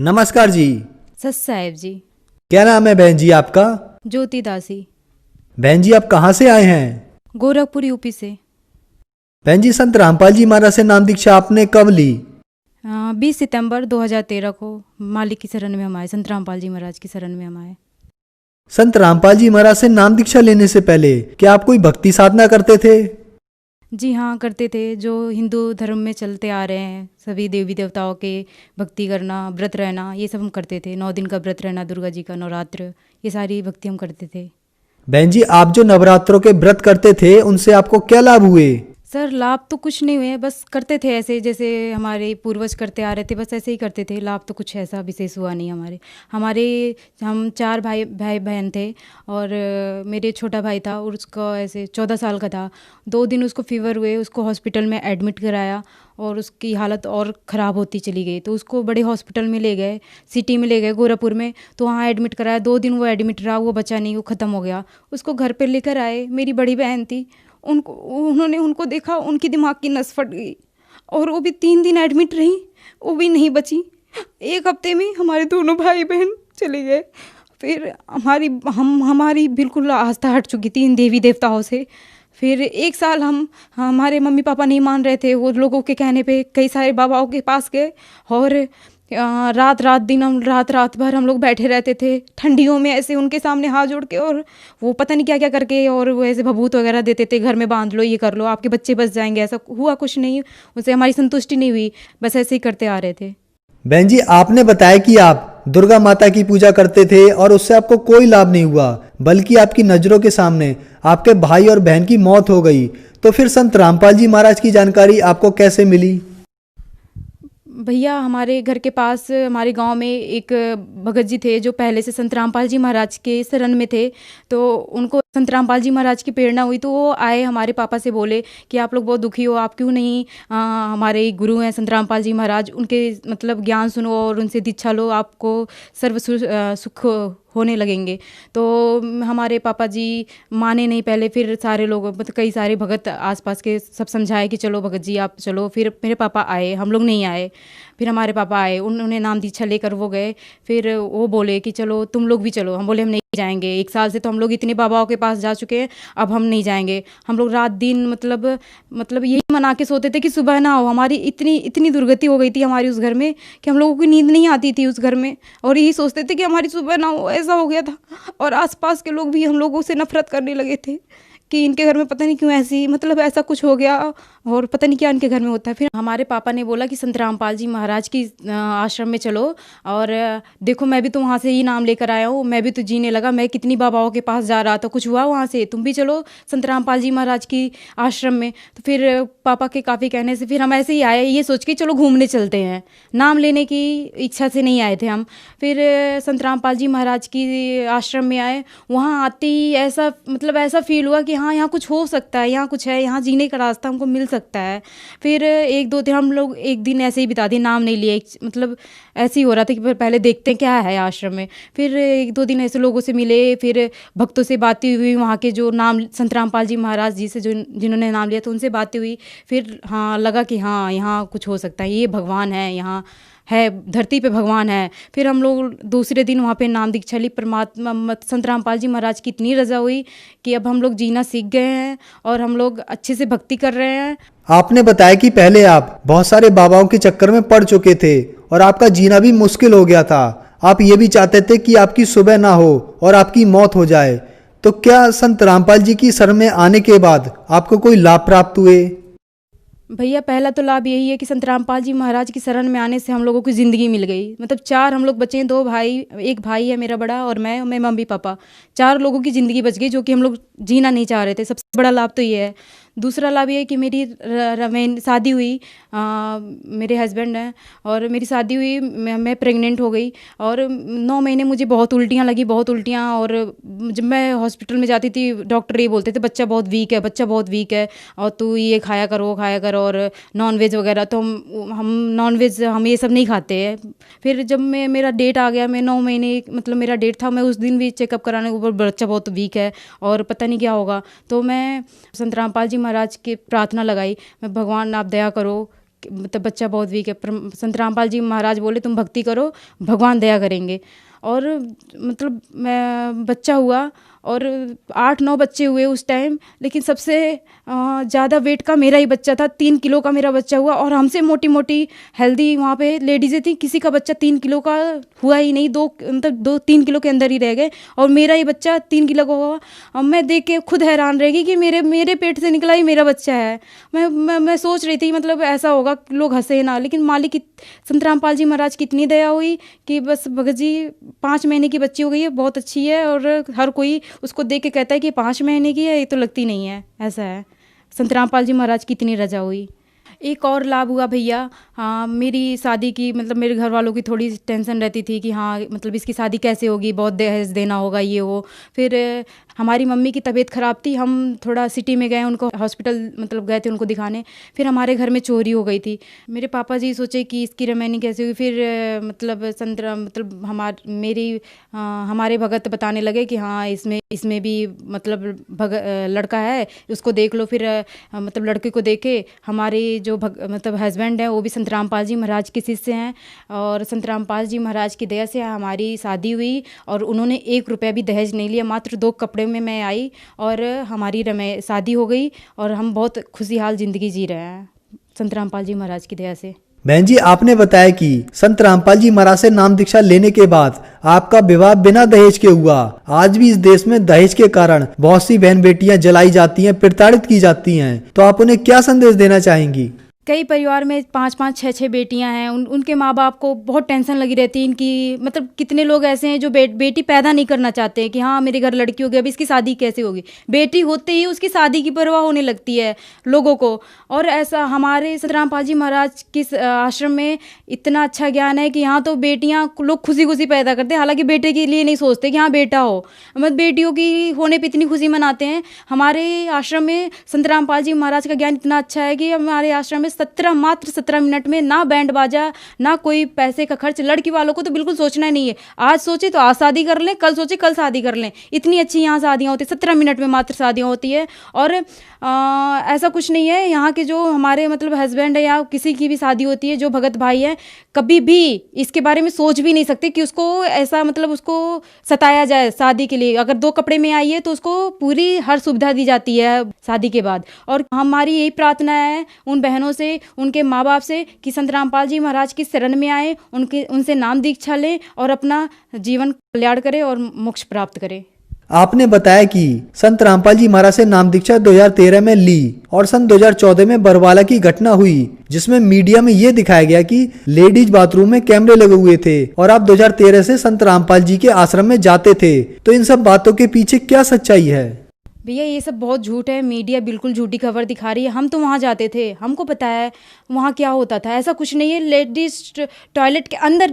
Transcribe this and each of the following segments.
नमस्कार जी। सत साहेब जी। क्या नाम है बहन जी आपका? ज्योति दासी। बहन जी आप कहाँ से आए हैं? गोरखपुर यूपी से। बहन जी संत रामपाल जी महाराज से नाम दीक्षा आपने कब ली? 20 सितंबर 2013 को मालिक की शरण में हम आए, संत रामपाल जी महाराज की शरण में हम आए। संत रामपाल जी महाराज से नाम दीक्षा लेने से पहले क्या आप कोई भक्ति साधना करते थे? जी हाँ, करते थे। जो हिंदू धर्म में चलते आ रहे हैं, सभी देवी देवताओं के भक्ति करना, व्रत रहना, ये सब हम करते थे। 9 दिन का व्रत रहना, दुर्गा जी का नवरात्र, ये सारी भक्ति हम करते थे। बहन जी आप जो नवरात्रों के व्रत करते थे उनसे आपको क्या लाभ हुए? सर लाभ तो कुछ नहीं हुए, बस करते थे ऐसे जैसे हमारे पूर्वज करते आ रहे थे, बस ऐसे ही करते थे। लाभ तो कुछ ऐसा विशेष हुआ नहीं हमारे हमारे हम 4 भाई भाई बहन थे और मेरे छोटा भाई था और उसका ऐसे 14 साल का था। 2 दिन उसको फीवर हुए, उसको हॉस्पिटल में एडमिट कराया और उसकी हालत और ख़राब होती चली गई, तो उसको बड़े हॉस्पिटल में ले गए, सिटी में ले गए गोरखपुर में, तो वहाँ एडमिट कराया। 2 दिन वो एडमिट रहा, वो बचा नहीं, वो ख़त्म हो गया। उसको घर पर लेकर आए, मेरी बड़ी बहन थी, उनको देखा, उनकी दिमाग की नस फट गई और वो भी 3 दिन एडमिट रही, वो भी नहीं बची। 1 हफ्ते में हमारे दोनों भाई बहन चले गए। फिर हमारी बिल्कुल आस्था हट चुकी थी इन देवी देवताओं से। फिर 1 साल हमारे मम्मी पापा नहीं मान रहे थे, वो लोगों के कहने पे कई सारे बाबाओं के पास गए और रात भर हम लोग बैठे रहते थे ठंडियों में, ऐसे उनके सामने हाथ जोड़ के, और वो पता नहीं क्या क्या करके, और वो ऐसे भभूत वगैरह देते थे, घर में बांध लो, ये कर लो, आपके बच्चे बच जाएंगे। ऐसा हुआ कुछ नहीं, उससे हमारी संतुष्टि नहीं हुई, बस ऐसे ही करते आ रहे थे। बहन जी आपने बताया कि आप दुर्गा माता की पूजा करते थे और उससे आपको कोई लाभ नहीं हुआ, बल्कि आपकी नज़रों के सामने आपके भाई और बहन की मौत हो गई। तो फिर संत रामपाल जी महाराज की जानकारी आपको कैसे मिली? भैया हमारे घर के पास हमारे गांव में एक भगत जी थे जो पहले से संत रामपाल जी महाराज के शरण में थे, तो उनको संत रामपाल जी महाराज की प्रेरणा हुई, तो वो आए हमारे पापा से बोले कि आप लोग बहुत दुखी हो, आप क्यों नहीं हमारे गुरु हैं संत रामपाल जी महाराज, उनके मतलब ज्ञान सुनो और उनसे दीक्षा लो, आपको सुख होने लगेंगे। तो हमारे पापा जी माने नहीं पहले, फिर सारे लोग मतलब कई सारे भगत आसपास के सब समझाए कि चलो भगत जी आप चलो। फिर मेरे पापा आए, हम लोग नहीं आए। फिर हमारे पापा आए, उन्होंने नाम दीक्षा लेकर वो गए। फिर वो बोले कि चलो तुम लोग भी चलो, हम बोले हम नहीं जाएंगे। 1 साल से तो हम लोग इतने बाबाओं के पास जा चुके हैं, अब हम नहीं जाएंगे। हम लोग रात दिन मतलब यही मना के सोते थे कि सुबह ना हो। हमारी इतनी इतनी दुर्गति हो गई थी हमारी उस घर में कि हम लोगों की नींद नहीं आती थी उस घर में, और यही सोचते थे कि हमारी सुबह ना हो, ऐसा हो गया था। और आसपास के लोग भी हम लोगों से नफरत करने लगे थे कि इनके घर में पता नहीं क्यों ऐसी, मतलब ऐसा कुछ हो गया और पता नहीं क्या इनके घर में होता है। फिर हमारे पापा ने बोला कि संत रामपाल जी महाराज की आश्रम में चलो, और देखो मैं भी तो वहाँ से ही नाम लेकर आया हूँ, मैं भी तो जीने लगा, मैं कितनी बाबाओं के पास जा रहा था, कुछ हुआ वहाँ से, तुम भी चलो संत रामपाल जी महाराज की आश्रम में। तो फिर पापा के काफ़ी कहने से फिर हम ऐसे ही आए, ये सोच के चलो घूमने चलते हैं, नाम लेने की इच्छा से नहीं आए थे हम। फिर संत रामपाल जी महाराज की आश्रम में आए, वहाँ आते ही ऐसा मतलब ऐसा फील हुआ कि हाँ यहाँ कुछ हो सकता है, यहाँ कुछ है, यहाँ जीने का रास्ता हमको मिल सकता है। फिर 1-2 दिन हम लोग एक दिन ऐसे ही बिता दिए, नाम नहीं लिए, मतलब ऐसे ही हो रहा था कि पहले देखते हैं क्या है आश्रम में। फिर 1-2 दिन ऐसे लोगों से मिले, फिर भक्तों से बातें हुई, वहाँ के जो नाम संत रामपाल जी महाराज जी से जो जिन्होंने नाम लिया तो उनसे बातें हुई। फिर हाँ लगा कि हाँ यहाँ कुछ हो सकता है, ये भगवान है, यहाँ है, धरती पे भगवान है। फिर हम लोग दूसरे दिन वहाँ पे नाम दीक्षा ली। परमात्मा संत रामपाल जी महाराज की इतनी रजा हुई कि अब हम लोग जीना सीख गए हैं और हम लोग अच्छे से भक्ति कर रहे हैं। आपने बताया कि पहले आप बहुत सारे बाबाओं के चक्कर में पड़ चुके थे और आपका जीना भी मुश्किल हो गया था। आप ये भी चाहते थे कि आपकी सुबह ना हो और आपकी मौत हो जाए। तो क्या संत रामपाल जी की शरण में आने के बाद आपको कोई लाभ प्राप्त हुए? भैया पहला तो लाभ यही है कि संत रामपाल जी महाराज की शरण में आने से हम लोगों की ज़िंदगी मिल गई। मतलब 4 हम लोग बचे हैं, 2 भाई, एक भाई है मेरा बड़ा और मैं मम्मी पापा, 4 लोगों की ज़िंदगी बच गई जो कि हम लोग जीना नहीं चाह रहे थे। सबसे बड़ा लाभ तो ये है। दूसरा लाभ ये है कि मेरी शादी हुई, मेरे हस्बैंड हैं और मेरी शादी हुई, मैं प्रेग्नेंट हो गई और 9 महीने मुझे बहुत उल्टियाँ लगी, बहुत उल्टियाँ। और जब मैं हॉस्पिटल में जाती थी डॉक्टर ये बोलते थे बच्चा बहुत वीक है, बच्चा बहुत वीक है और तू ये खाया कर वो खाया कर, और नॉन वेज वगैरह। तो हम नॉन वेज हम ये सब नहीं खाते हैं। फिर जब मेरा डेट आ गया, मैं 9 महीने मतलब मेरा डेट था, मैं उस दिन भी चेकअप कराने के ऊपर बच्चा बहुत वीक है और पता नहीं क्या होगा। तो मैं संत रामपाल जी महाराज की प्रार्थना लगाई, मैं भगवान आप दया करो मतलब बच्चा बहुत वीक है, पर संत रामपाल जी महाराज बोले तुम भक्ति करो, भगवान दया करेंगे। और मतलब मैं बच्चा हुआ और 8-9 बच्चे हुए उस टाइम, लेकिन सबसे ज़्यादा वेट का मेरा ही बच्चा था। 3 किलो का मेरा बच्चा हुआ, और हमसे मोटी मोटी हेल्दी वहाँ पे लेडीज़ें थी, किसी का बच्चा 3 किलो का हुआ ही नहीं। 2-3 किलो के अंदर ही रह गए, और मेरा ही बच्चा 3 किलो का हुआ। अब मैं देख के खुद हैरान रह गई कि मेरे पेट से निकला ही मेरा बच्चा है। मैं सोच रही थी मतलब ऐसा होगा, लोग हंसे ना, लेकिन मालिक संत रामपाल जी महाराज की इतनी दया हुई कि बस भगत जी 5 महीने की बच्ची हो गई है, बहुत अच्छी है, और हर कोई उसको देख के कहता है कि 5 महीने की है, ये तो लगती नहीं है, ऐसा है। संत रामपाल जी महाराज की इतनी रजा हुई। एक और लाभ हुआ भैया, हाँ, मेरी शादी की मतलब मेरे घर वालों की थोड़ी टेंशन रहती थी कि हाँ मतलब इसकी शादी कैसे होगी, बहुत दहेज देना होगा, ये हो। फिर हमारी मम्मी की तबीयत ख़राब थी, हम थोड़ा सिटी में गए, उनको हॉस्पिटल मतलब गए थे उनको दिखाने। फिर हमारे घर में चोरी हो गई थी। मेरे पापा जी सोचे कि इसकी रिमेनिंग कैसे हुई। फिर मतलब हमारे भगत बताने लगे कि हाँ इसमें भी मतलब लड़का है, उसको देख लो। फिर मतलब लड़के को देखे, हमारे जो मतलब हस्बैंड है वो भी संत रामपाल जी महाराज के शिष्य हैं, और संत रामपाल जी महाराज की दया से हमारी शादी हुई, और उन्होंने 1 रुपया भी दहेज नहीं लिया। मात्र 2 कपड़े में मैं आई और हमारी शादी हो गई, और हम बहुत खुशहाल ज़िंदगी जी रहे हैं संत रामपाल जी महाराज की दया से। बहन जी, आपने बताया कि संत रामपाल जी महाराज से नाम दीक्षा लेने के बाद आपका विवाह बिना दहेज के हुआ। आज भी इस देश में दहेज के कारण बहुत सी बहन बेटियां जलाई जाती हैं, प्रताड़ित की जाती हैं, तो आप उन्हें क्या संदेश देना चाहेंगी? कई परिवार में 5-5, 6-6 बेटियां हैं, उनके माँ बाप को बहुत टेंशन लगी रहती है इनकी। मतलब कितने लोग ऐसे हैं जो बेटी पैदा नहीं करना चाहते हैं कि हाँ मेरे घर लड़की हो गई, अब इसकी शादी कैसे होगी। बेटी होते ही उसकी शादी की परवाह होने लगती है लोगों को। और ऐसा हमारे संत रामपाल जी महाराज के आश्रम में इतना अच्छा ज्ञान है कि यहाँ तो बेटियाँ लोग खुशी खुशी पैदा करते हैं, हालांकि बेटे के लिए नहीं सोचते कि हाँ बेटा हो, मतलब बेटियों की होने पर इतनी खुशी मनाते हैं। हमारे आश्रम में संत रामपाल जी महाराज का ज्ञान इतना अच्छा है कि हमारे आश्रम में मात्र 17 मिनट में ना बैंड बाजा, ना कोई पैसे का खर्च। लड़की वालों को तो बिल्कुल सोचना ही नहीं है, आज सोचे तो आज शादी कर लें, कल सोचे कल शादी कर लें। इतनी अच्छी यहाँ शादियाँ होती है, 17 मिनट में मात्र शादियाँ होती है। और ऐसा कुछ नहीं है, यहाँ के जो हमारे मतलब हस्बैंड है या किसी की भी शादी होती है, जो भगत भाई है, कभी भी इसके बारे में सोच भी नहीं सकते कि उसको ऐसा मतलब उसको सताया जाए शादी के लिए। अगर 2 कपड़े में आई है तो उसको पूरी हर सुविधा दी जाती है शादी के बाद। और हमारी यही प्रार्थना है उन बहनों से, उनके माँ बाप से, कि संत रामपाल जी महाराज की शरण में आए, उनसे नाम दीक्षा लें और अपना जीवन कल्याण करें और मोक्ष प्राप्त करें। आपने बताया कि संत रामपाल जी महाराज से नाम दीक्षा 2013 में ली, और सन 2014 में बरवाला की घटना हुई, जिसमें मीडिया में ये दिखाया गया कि लेडीज बाथरूम में कैमरे लगे हुए थे, और आप 2013 से संत रामपाल जी के आश्रम में जाते थे। तो इन सब बातों के पीछे क्या सच्चाई है? भैया ये सब बहुत झूठ है, मीडिया बिल्कुल झूठी खबर दिखा रही है। हम तो वहाँ जाते थे, हमको पता है वहाँ क्या होता था। ऐसा कुछ नहीं है, लेडीज टॉयलेट के अंदर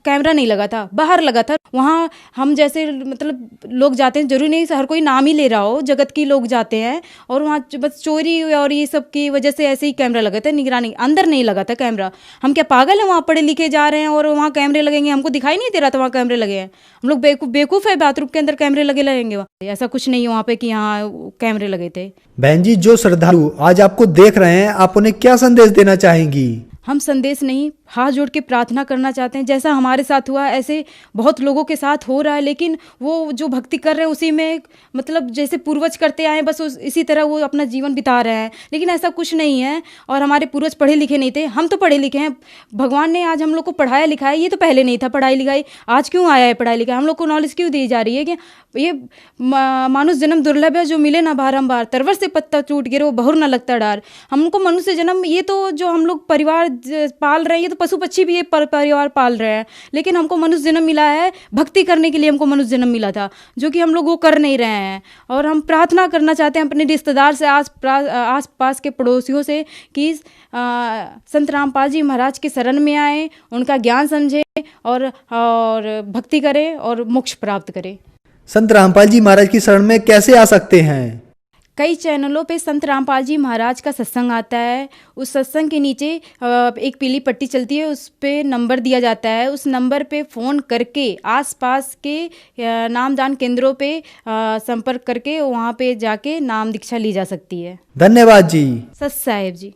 कैमरा नहीं लगा था, बाहर लगा था। वहाँ हम जैसे मतलब लोग जाते हैं, जरूरी नहीं हर कोई नाम ही ले रहा हो, जगत की लोग जाते हैं, और वहाँ बस चोरी और ये सब की वजह से ऐसे ही कैमरा लगा था, निगरानी। अंदर नहीं लगा था कैमरा। हम क्या पागल हैं, वहाँ पढ़े लिखे जा रहे हैं और वहाँ कैमरे लगेंगे? हमको दिखाई नहीं दे रहा था वहाँ कैमरे लगे हैं। हम लोग बेवकूफ़ है, बाथरूम के अंदर कैमरे लगे रहेंगे? ऐसा कुछ नहीं है वहाँ पे कि यहाँ कैमरे लगे थे। बहन जी, जो श्रद्धालु आज आपको देख रहे हैं, आप उन्हें क्या संदेश देना चाहेंगी? हम संदेश नहीं, हाथ जोड़ के प्रार्थना करना चाहते हैं। जैसा हमारे साथ हुआ ऐसे बहुत लोगों के साथ हो रहा है, लेकिन वो जो भक्ति कर रहे हैं उसी में मतलब जैसे पूर्वज करते आए बस इसी तरह वो अपना जीवन बिता रहे हैं। लेकिन ऐसा कुछ नहीं है, और हमारे पूर्वज पढ़े लिखे नहीं थे, हम तो पढ़े लिखे हैं। भगवान ने आज हम लोग को पढ़ाया लिखाया, ये तो पहले नहीं था पढ़ाई लिखाई। आज क्यों आया है पढ़ाई लिखाई? हम लोग को नॉलेज क्यों दी जा रही है कि ये मानुष जन्म दुर्लभ है, जो मिले ना बारंबार। तरवर से पत्ता टूट गिरे वो बहुर ना लगता डार। हमको मनुष्य जन्म, ये तो जो हम लोग परिवार पाल रहे हैं, ये तो पशु पक्षी भी ये परिवार पाल रहे हैं, लेकिन हमको मनुष्य जन्म मिला है भक्ति करने के लिए। हमको मनुष्य जन्म मिला था, जो कि हम लोग वो कर नहीं रहे हैं। और हम प्रार्थना करना चाहते हैं अपने रिश्तेदार से, आस पास के पड़ोसियों से, कि संत रामपाल जी महाराज की शरण में आए, उनका ज्ञान समझे और भक्ति करें और मोक्ष प्राप्त करें। संत रामपाल जी महाराज की शरण में कैसे आ सकते हैं? कई चैनलों पे संत रामपाल जी महाराज का सत्संग आता है। उस सत्संग के नीचे एक पीली पट्टी चलती है, उस पे नंबर दिया जाता है। उस नंबर पे फ़ोन करके आसपास के नामदान केंद्रों पे संपर्क करके वहाँ पे जाके नाम दीक्षा ली जा सकती है। धन्यवाद जी। सत साहेब जी।